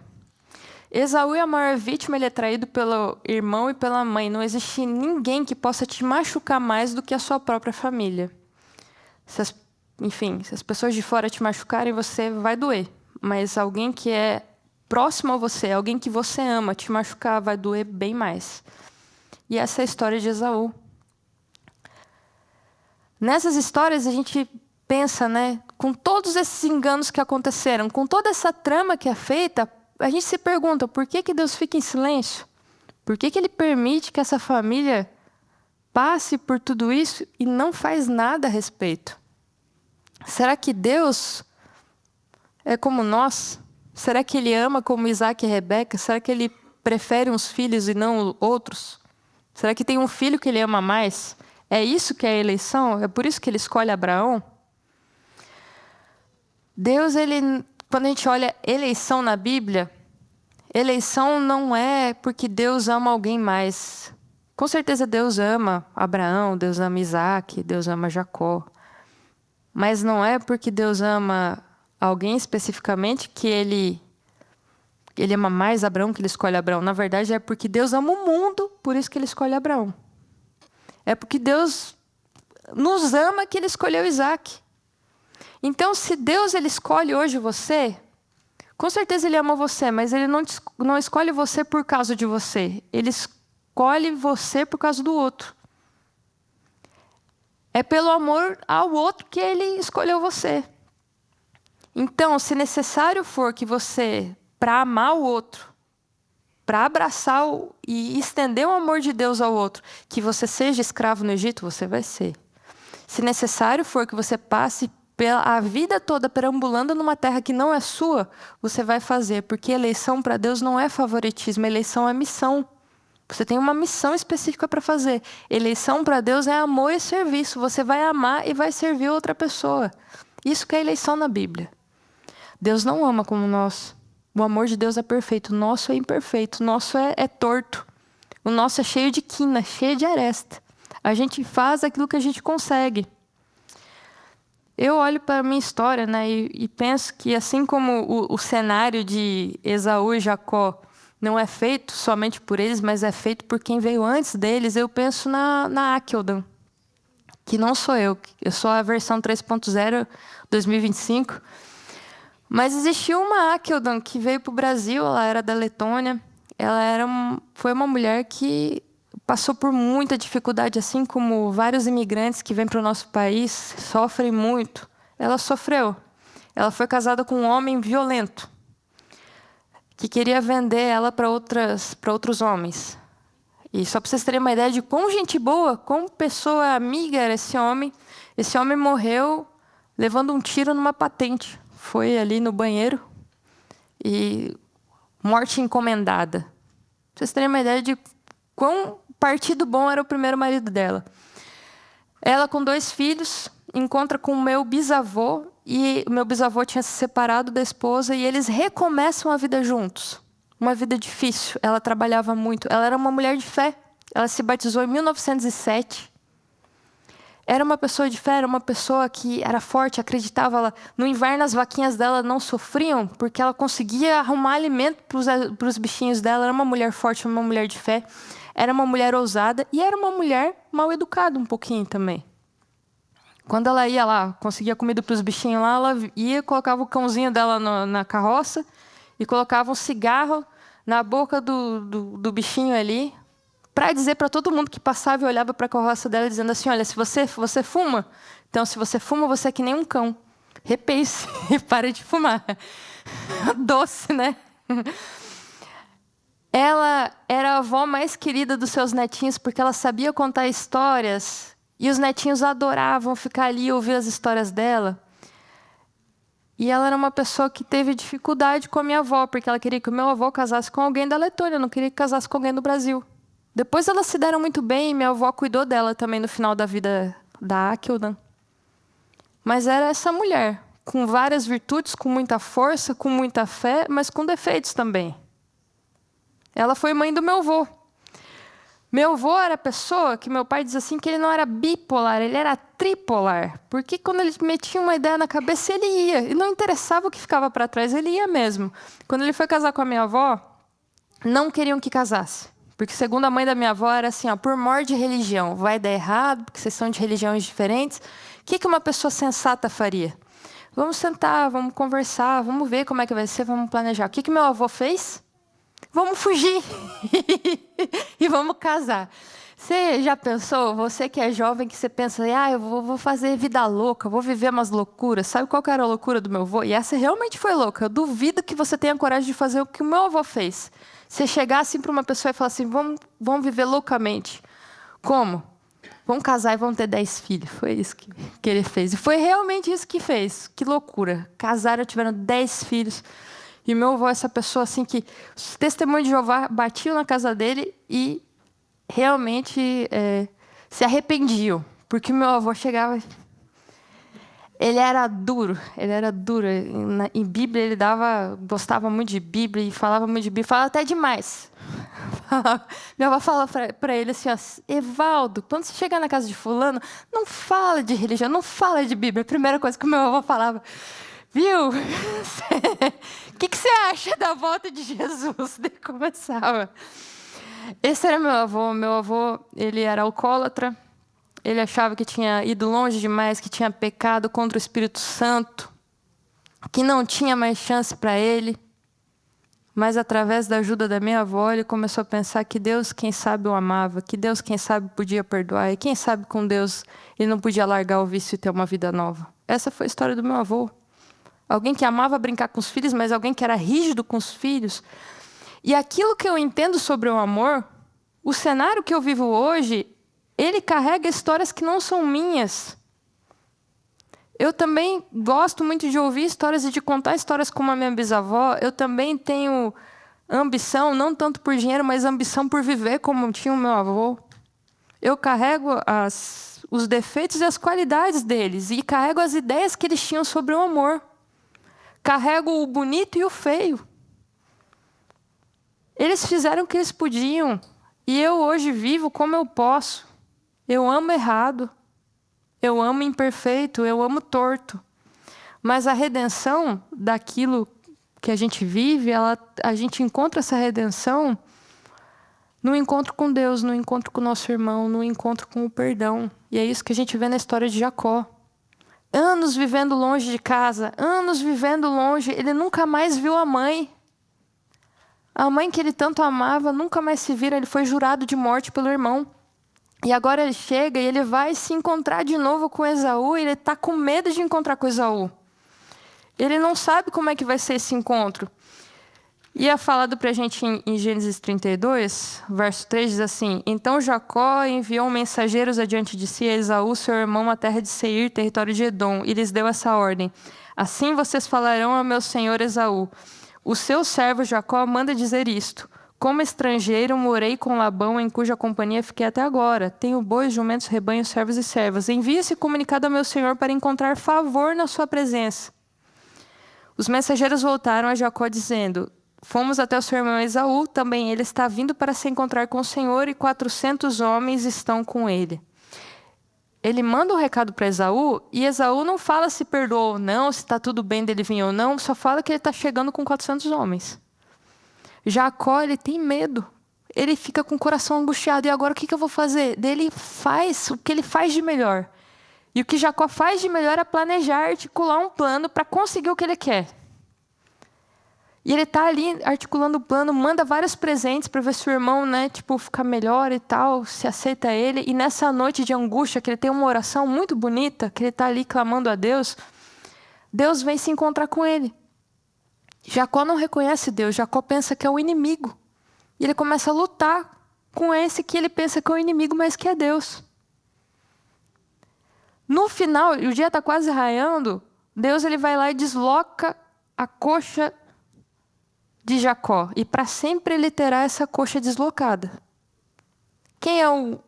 Esaú é a maior vítima, ele é traído pelo irmão e pela mãe. Não existe ninguém que possa te machucar mais do que a sua própria família. Se as pessoas de fora te machucarem, você vai doer. Mas alguém que é próximo a você, alguém que você ama, te machucar, vai doer bem mais. E essa é a história de Esaú. Nessas histórias, a gente pensa, né, com todos esses enganos que aconteceram, com toda essa trama que é feita, a gente se pergunta, por que Deus fica em silêncio? Por que Ele permite que essa família passe por tudo isso e não faz nada a respeito? Será que Deus é como nós? Será que Ele ama como Isaac e Rebeca? Será que Ele prefere uns filhos e não outros? Será que tem um filho que Ele ama mais? É isso que é a eleição? É por isso que Ele escolhe Abraão? Deus, quando a gente olha eleição na Bíblia, eleição não é porque Deus ama alguém mais. Com certeza Deus ama Abraão, Deus ama Isaac, Deus ama Jacó. Mas não é porque Deus ama alguém especificamente que ele ama mais Abraão que Ele escolhe Abraão. Na verdade, é porque Deus ama o mundo, por isso que Ele escolhe Abraão. É porque Deus nos ama que Ele escolheu Isaac. Então, se Deus Ele escolhe hoje você, com certeza Ele ama você, mas Ele não escolhe você por causa de você. Ele escolhe você por causa do outro. É pelo amor ao outro que Ele escolheu você. Então, se necessário for que você, para amar o outro, para abraçar e estender o amor de Deus ao outro, que você seja escravo no Egito, você vai ser. Se necessário for que você passe a vida toda perambulando numa terra que não é sua, você vai fazer, porque eleição para Deus não é favoritismo, eleição é missão. Você tem uma missão específica para fazer. Eleição para Deus é amor e serviço. Você vai amar e vai servir outra pessoa. Isso que é eleição na Bíblia. Deus não ama como nós. O amor de Deus é perfeito. O nosso é imperfeito. O nosso é torto. O nosso é cheio de quina, cheio de aresta. A gente faz aquilo que a gente consegue. eu olho para a minha história, né, e penso que assim como o cenário de Esaú e Jacó não é feito somente por eles, mas é feito por quem veio antes deles, eu penso na Akeldan, que não sou eu sou a versão 3.0 2025. Mas existiu uma Akeldan que veio para o Brasil, ela era da Letônia, foi uma mulher que passou por muita dificuldade, assim como vários imigrantes que vêm para o nosso país sofrem muito. Ela sofreu. Ela foi casada com um homem violento, que queria vender ela para outros homens. E só para vocês terem uma ideia de quão gente boa, quão pessoa amiga era esse homem morreu levando um tiro numa patente. Foi ali no banheiro e morte encomendada. Para vocês terem uma ideia de quão partido bom era o primeiro marido dela. Ela, com 2 filhos, encontra com o meu bisavô, e o meu bisavô tinha se separado da esposa, e eles recomeçam a vida juntos. Uma vida difícil, ela trabalhava muito. Ela era uma mulher de fé, ela se batizou em 1907. Era uma pessoa de fé, era uma pessoa que era forte, acreditava. No inverno, as vaquinhas dela não sofriam, porque ela conseguia arrumar alimento para os bichinhos dela. Era uma mulher forte, uma mulher de fé. Era uma mulher ousada e era uma mulher mal educada um pouquinho também. Quando ela ia lá, conseguia comida para os bichinhos lá, ela ia, colocava o cãozinho dela na carroça e colocava um cigarro na boca do bichinho ali, para dizer para todo mundo que passava e olhava para a carroça dela, dizendo assim: olha, se você fuma, então se você fuma, você é que nem um cão. Repense e pare de fumar. Doce, né? Ela era a avó mais querida dos seus netinhos, porque ela sabia contar histórias, e os netinhos adoravam ficar ali e ouvir as histórias dela. E ela era uma pessoa que teve dificuldade com a minha avó, porque ela queria que o meu avô casasse com alguém da Letônia, não queria que casasse com alguém do Brasil. Depois elas se deram muito bem, e minha avó cuidou dela também no final da vida da Akeldan. Mas era essa mulher, com várias virtudes, com muita força, com muita fé, mas com defeitos também. Ela foi mãe do meu avô. Meu avô era a pessoa que meu pai diz assim que ele não era bipolar, ele era tripolar. Porque quando ele metia uma ideia na cabeça, ele ia. E não interessava o que ficava para trás, ele ia mesmo. Quando ele foi casar com a minha avó, não queriam que casasse. Porque segundo a mãe da minha avó, era assim, ó, por mor de religião. Vai dar errado, porque vocês são de religiões diferentes. O que uma pessoa sensata faria? Vamos sentar, vamos conversar, vamos ver como é que vai ser, vamos planejar. O que meu avô fez? Vamos fugir e vamos casar. Você já pensou, você que é jovem, que você pensa, eu vou fazer vida louca, vou viver umas loucuras. Sabe qual que era a loucura do meu avô? E essa realmente foi louca. Eu duvido que você tenha coragem de fazer o que o meu avô fez. Você chegar assim para uma pessoa e falar assim, vamos viver loucamente. Como? Vamos casar e vamos ter 10 filhos. Foi isso que ele fez. E foi realmente isso que fez. Que loucura. Casaram, tiveram 10 filhos. E meu avô é essa pessoa assim que os testemunhos de Jeová batiam na casa dele e realmente se arrependiam. Porque meu avô chegava... Ele era duro. Em Bíblia, ele gostava muito de Bíblia e falava muito de Bíblia. Falava até demais. Minha avó fala para ele assim, ó, Evaldo, quando você chegar na casa de fulano, não fala de religião, não fala de Bíblia. A primeira coisa que meu avô falava... Viu? O que você acha da volta de Jesus? Daí começava. Esse era meu avô. Meu avô, ele era alcoólatra. Ele achava que tinha ido longe demais, que tinha pecado contra o Espírito Santo, que não tinha mais chance para ele. Mas, através da ajuda da minha avó, ele começou a pensar que Deus, quem sabe, o amava, que Deus, quem sabe, podia perdoar, e quem sabe, com Deus, ele não podia largar o vício e ter uma vida nova. Essa foi a história do meu avô. Alguém que amava brincar com os filhos, mas alguém que era rígido com os filhos. E aquilo que eu entendo sobre o amor, o cenário que eu vivo hoje, ele carrega histórias que não são minhas. Eu também gosto muito de ouvir histórias e de contar histórias como a minha bisavó. Eu também tenho ambição, não tanto por dinheiro, mas ambição por viver como tinha o meu avô. Eu carrego os defeitos e as qualidades deles. E carrego as ideias que eles tinham sobre o amor. Carrego o bonito e o feio. Eles fizeram o que eles podiam. E eu hoje vivo como eu posso. Eu amo errado. Eu amo imperfeito, eu amo torto. Mas a redenção daquilo que a gente vive, a gente encontra essa redenção no encontro com Deus, no encontro com o nosso irmão, no encontro com o perdão. E é isso que a gente vê na história de Jacó. Anos vivendo longe de casa, anos vivendo longe, ele nunca mais viu a mãe. A mãe que ele tanto amava nunca mais se vira, ele foi jurado de morte pelo irmão. E agora ele chega e ele vai se encontrar de novo com Esaú, e ele está com medo de encontrar com Esaú. Ele não sabe como é que vai ser esse encontro. E é falado para a gente em Gênesis 32, verso 3, diz assim: Então Jacó enviou mensageiros adiante de si a Esaú, seu irmão, à terra de Seir, território de Edom, e lhes deu essa ordem: Assim vocês falarão ao meu senhor Esaú: O seu servo Jacó manda dizer isto: Como estrangeiro morei com Labão, em cuja companhia fiquei até agora. Tenho bois, jumentos, rebanhos, servos e servas. Envie esse comunicado ao meu senhor para encontrar favor na sua presença. Os mensageiros voltaram a Jacó dizendo: Fomos até o seu irmão Esaú, também ele está vindo para se encontrar com o Senhor, e 400 homens estão com ele. Ele manda um recado para Esaú, e Esaú não fala se perdoou ou não, se está tudo bem dele vir ou não, só fala que ele está chegando com 400 homens. Jacó, ele tem medo, ele fica com o coração angustiado, e agora o que eu vou fazer? Daí ele faz o que ele faz de melhor. E o que Jacó faz de melhor é planejar, articular um plano para conseguir o que ele quer. E ele está ali articulando o plano, manda vários presentes para ver se o irmão, fica melhor e tal, se aceita ele. E nessa noite de angústia, que ele tem uma oração muito bonita, que ele está ali clamando a Deus, Deus vem se encontrar com ele. Jacó não reconhece Deus, Jacó pensa que é o inimigo. E ele começa a lutar com esse que ele pensa que é o inimigo, mas que é Deus. No final, o dia está quase raiando, Deus ele vai lá e desloca a coxa de Jacó, e para sempre ele terá essa coxa deslocada. Quem é o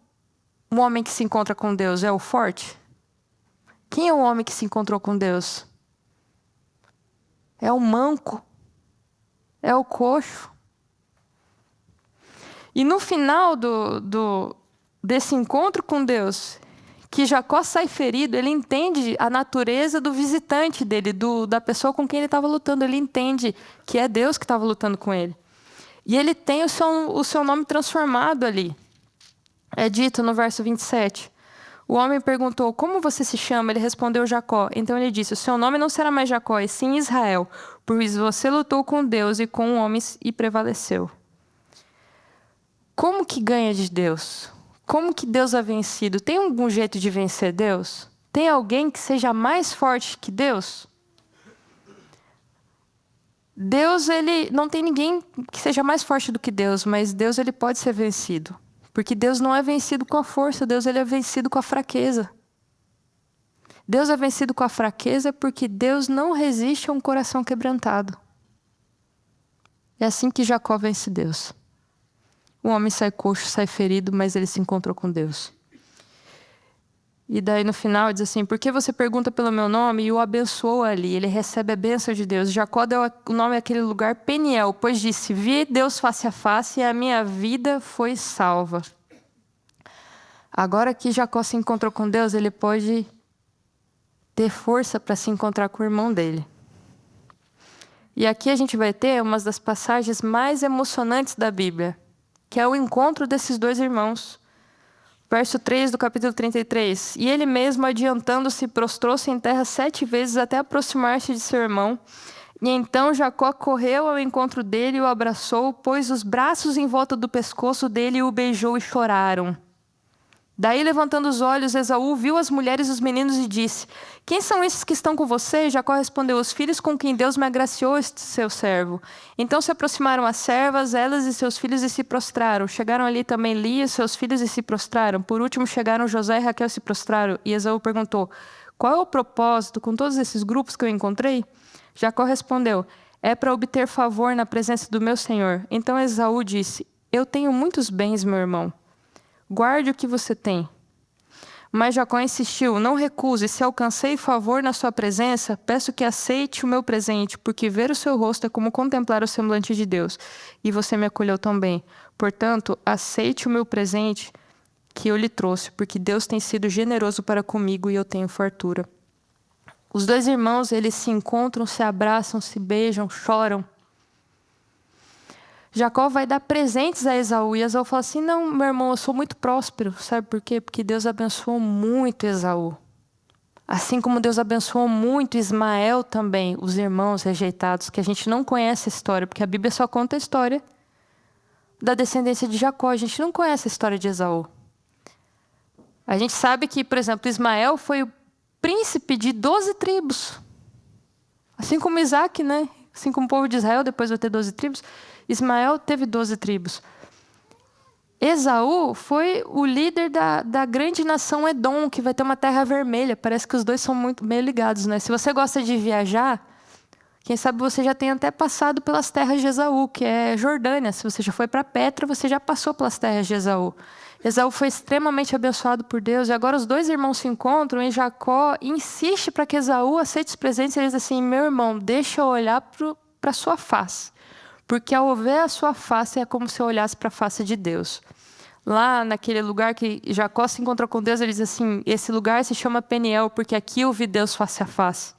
homem que se encontra com Deus? É o forte? Quem é o homem que se encontrou com Deus? É o manco, é o coxo. E no final desse encontro com Deus, que Jacó sai ferido, ele entende a natureza do visitante dele, da pessoa com quem ele estava lutando. Ele entende que é Deus que estava lutando com ele. E ele tem o seu nome transformado ali. É dito no verso 27. O homem perguntou: Como você se chama? Ele respondeu: Jacó. Então ele disse: O seu nome não será mais Jacó, e sim Israel, pois você lutou com Deus e com homens e prevaleceu. Como que ganha de Deus? Como que Deus é vencido? Tem algum jeito de vencer Deus? Tem alguém que seja mais forte que Deus? Deus, ele não tem ninguém que seja mais forte do que Deus, mas Deus ele pode ser vencido. Porque Deus não é vencido com a força, Deus ele é vencido com a fraqueza. Deus é vencido com a fraqueza porque Deus não resiste a um coração quebrantado. É assim que Jacó vence Deus. O homem sai coxo, sai ferido, mas ele se encontrou com Deus. E daí no final diz assim: Por que você pergunta pelo meu nome? E o abençoou ali, ele recebe a bênção de Deus. Jacó deu o nome àquele lugar Peniel, pois disse: Vi Deus face a face e a minha vida foi salva. Agora que Jacó se encontrou com Deus, ele pode ter força para se encontrar com o irmão dele. E aqui a gente vai ter uma das passagens mais emocionantes da Bíblia, que é o encontro desses dois irmãos. Verso 3 do capítulo 33. E ele mesmo, adiantando-se, prostrou-se em terra 7 vezes até aproximar-se de seu irmão. E então Jacó correu ao encontro dele e o abraçou, pôs os braços em volta do pescoço dele e o beijou e choraram. Daí, levantando os olhos, Esaú viu as mulheres e os meninos e disse: Quem são esses que estão com você? Jacó respondeu: Os filhos com quem Deus me agraciou, este seu servo. Então se aproximaram as servas, elas e seus filhos, e se prostraram. Chegaram ali também Lia e seus filhos e se prostraram. Por último chegaram José e Raquel e se prostraram. E Esaú perguntou: Qual é o propósito com todos esses grupos que eu encontrei? Jacó respondeu: É para obter favor na presença do meu senhor. Então Esaú disse: Eu tenho muitos bens, meu irmão. Guarde o que você tem. Mas Jacó insistiu: Não recuse, se alcancei favor na sua presença, peço que aceite o meu presente, porque ver o seu rosto é como contemplar o semblante de Deus, e você me acolheu tão bem. Portanto, aceite o meu presente, que eu lhe trouxe, porque Deus tem sido generoso para comigo e eu tenho fartura. Os dois irmãos, eles se encontram, se abraçam, se beijam, choram. Jacó vai dar presentes a Esaú, e Esaú fala assim, não, meu irmão, eu sou muito próspero. Sabe por quê? Porque Deus abençoou muito Esaú. Assim como Deus abençoou muito Ismael também, os irmãos rejeitados, que a gente não conhece a história, porque a Bíblia só conta a história da descendência de Jacó. A gente não conhece a história de Esaú. A gente sabe que, por exemplo, Ismael foi o príncipe de 12 tribos. Assim como Isaac, né? Assim como o povo de Israel depois vai ter 12 tribos, Ismael teve 12 tribos. Esaú foi o líder da grande nação Edom, que vai ter uma terra vermelha. Parece que os dois são muito meio ligados, né? Se você gosta de viajar, quem sabe você já tem até passado pelas terras de Esaú, que é Jordânia. Se você já foi para Petra, você já passou pelas terras de Esaú. Esaú foi extremamente abençoado por Deus, e agora os dois irmãos se encontram, e Jacó insiste para que Esaú aceite os presentes, e ele diz assim, meu irmão, deixa eu olhar para a sua face, porque ao ver a sua face é como se eu olhasse para a face de Deus. Lá naquele lugar que Jacó se encontrou com Deus, ele diz assim, esse lugar se chama Peniel, porque aqui eu vi Deus face a face.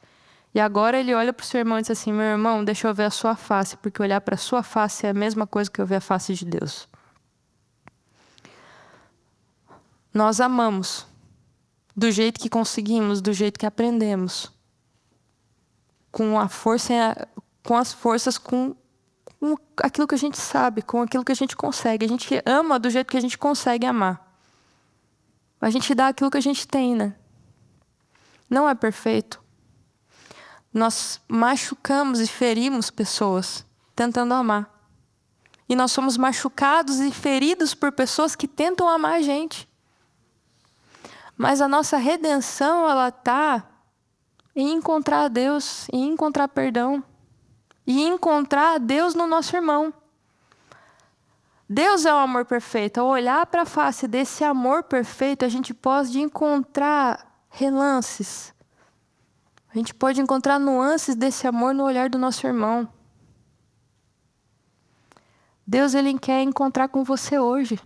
E agora ele olha para o seu irmão e diz assim, meu irmão, deixa eu ver a sua face, porque olhar para a sua face é a mesma coisa que eu ver a face de Deus. Nós amamos do jeito que conseguimos, do jeito que aprendemos. Com a força, com as forças, com aquilo que a gente sabe, com aquilo que a gente consegue. A gente ama do jeito que a gente consegue amar. A gente dá aquilo que a gente tem, né? Não é perfeito. Nós machucamos e ferimos pessoas tentando amar. E nós somos machucados e feridos por pessoas que tentam amar a gente. Mas a nossa redenção, ela está em encontrar a Deus, em encontrar perdão. E encontrar a Deus no nosso irmão. Deus é o amor perfeito. Ao olhar para a face desse amor perfeito, a gente pode encontrar relances. A gente pode encontrar nuances desse amor no olhar do nosso irmão. Deus, Ele quer encontrar com você hoje.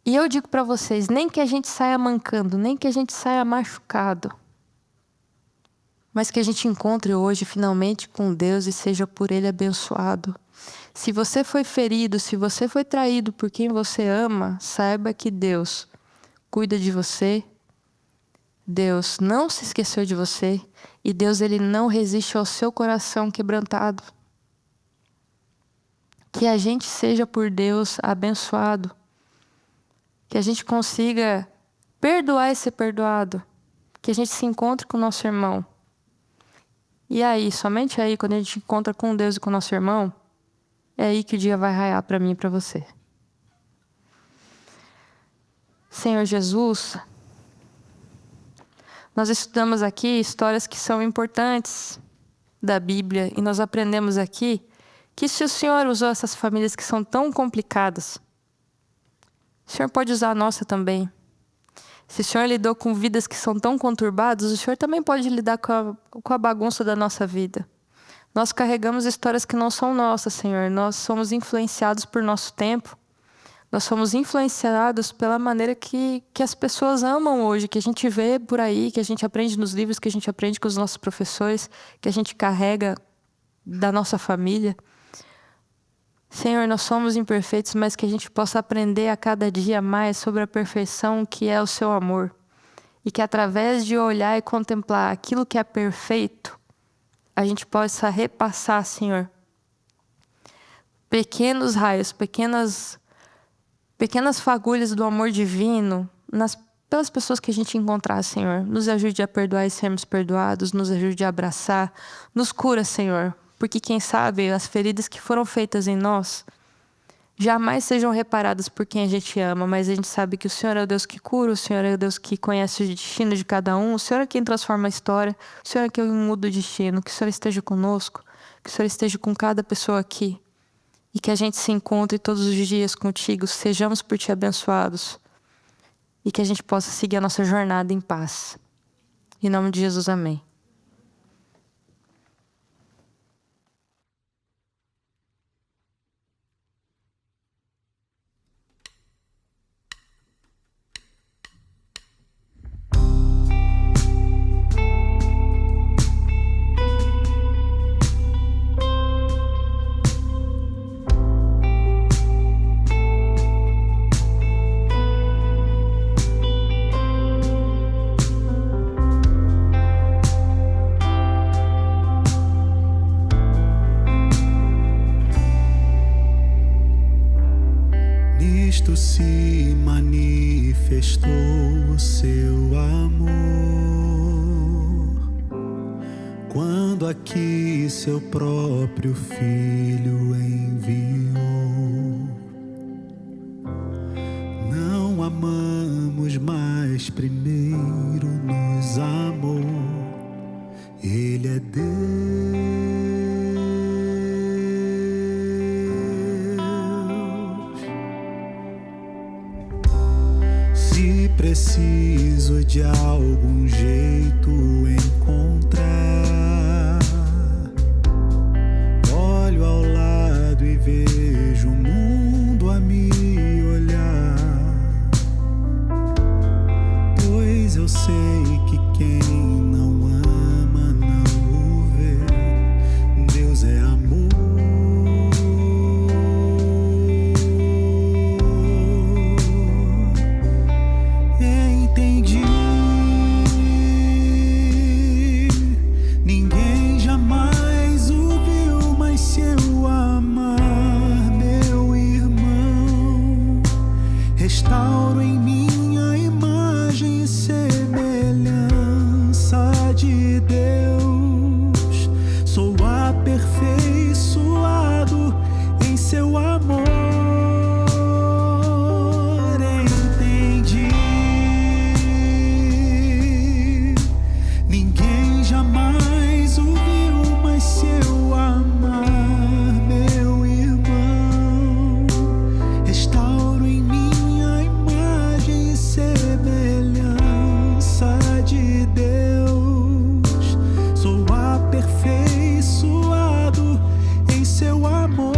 E eu digo para vocês, nem que a gente saia mancando, nem que a gente saia machucado, mas que a gente encontre hoje finalmente com Deus e seja por Ele abençoado. Se você foi ferido, se você foi traído por quem você ama, saiba que Deus cuida de você, Deus não se esqueceu de você e Deus, Ele não resiste ao seu coração quebrantado. Que a gente seja por Deus abençoado. Que a gente consiga perdoar e ser perdoado. Que a gente se encontre com o nosso irmão. E aí, somente aí, quando a gente encontra com Deus e com o nosso irmão, é aí que o dia vai raiar para mim e para você. Senhor Jesus, nós estudamos aqui histórias que são importantes da Bíblia e nós aprendemos aqui que se o Senhor usou essas famílias que são tão complicadas, o Senhor pode usar a nossa também. Se o Senhor lidou com vidas que são tão conturbadas, o Senhor também pode lidar com a bagunça da nossa vida. Nós carregamos histórias que não são nossas, Senhor. Nós somos influenciados por nosso tempo. Nós somos influenciados pela maneira que as pessoas amam hoje, que a gente vê por aí, que a gente aprende nos livros, que a gente aprende com os nossos professores, que a gente carrega da nossa família. Senhor, nós somos imperfeitos, mas que a gente possa aprender a cada dia mais sobre a perfeição que é o seu amor. E que através de olhar e contemplar aquilo que é perfeito, a gente possa repassar, Senhor, pequenos raios, pequenas fagulhas do amor divino pelas pessoas que a gente encontrar, Senhor. Nos ajude a perdoar e sermos perdoados, nos ajude a abraçar, nos cura, Senhor. Porque quem sabe as feridas que foram feitas em nós jamais sejam reparadas por quem a gente ama, mas a gente sabe que o Senhor é o Deus que cura, o Senhor é o Deus que conhece o destino de cada um, o Senhor é quem transforma a história, o Senhor é quem muda o destino, que o Senhor esteja conosco, que o Senhor esteja com cada pessoa aqui e que a gente se encontre todos os dias contigo, sejamos por Ti abençoados e que a gente possa seguir a nossa jornada em paz. Em nome de Jesus, amém.
Cristo se manifestou o seu amor, quando aqui seu próprio Filho enviou. Não amamos, mas primeiro nos amou. Ele é Deus. Se preciso de algum jeito encontrar, olho ao lado e vejo o mundo a me olhar, pois eu sei que quem não ama não o vê. Deus é amor. Entendi. Ninguém jamais o viu, mas se eu amar meu irmão, restauro em mim a imagem e semelhança de Deus. Sou aperfeiçoado em seu amor. Entendi. Ninguém jamais o viu, mas se eu amar meu irmão, restauro em mim a imagem e semelhança de Deus. Sou aperfeiçoado em seu amor.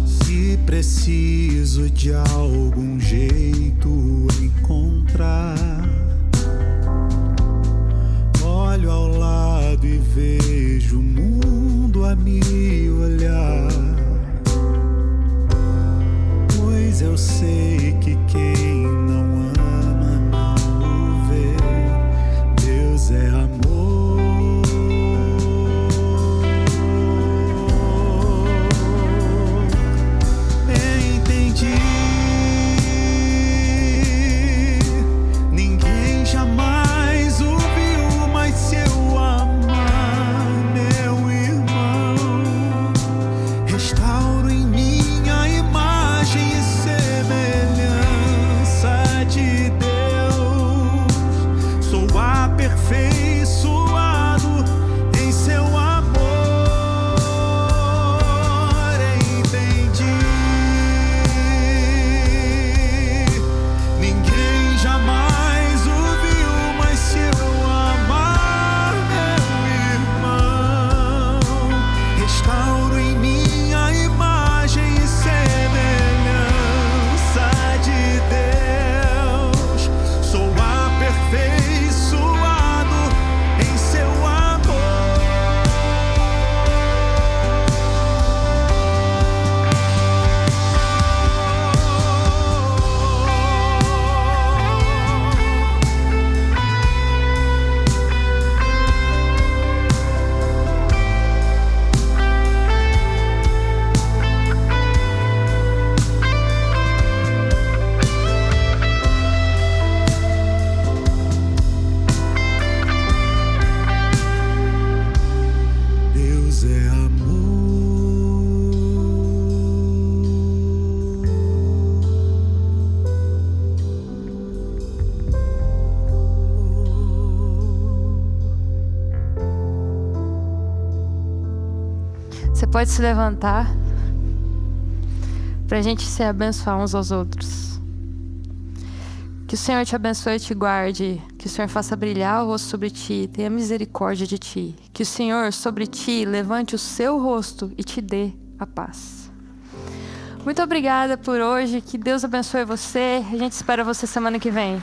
Se preciso de algum jeito encontrar, olho ao lado e vejo o mundo a me olhar, pois eu sei que quem não ama não o vê. Deus é amor. Entendi. Ninguém jamais o viu, mas se eu amar meu irmão, restauro em mim a imagem e semelhança de Deus. Sou aperfeiçoado em seu amor. Entendi. Ninguém jamais o viu, mas se eu amar meu irmão, restauro em mim a imagem e semelhança de Deus. Sou aperfeiçoado em seu amor. Deus é amor.
Você pode se levantar para a gente se abençoar uns aos outros. Que o Senhor te abençoe e te guarde. Que o Senhor faça brilhar o rosto sobre ti, tenha misericórdia de ti. Que o Senhor sobre ti levante o seu rosto e te dê a paz. Muito obrigada por hoje. Que Deus abençoe você. A gente espera você semana que vem.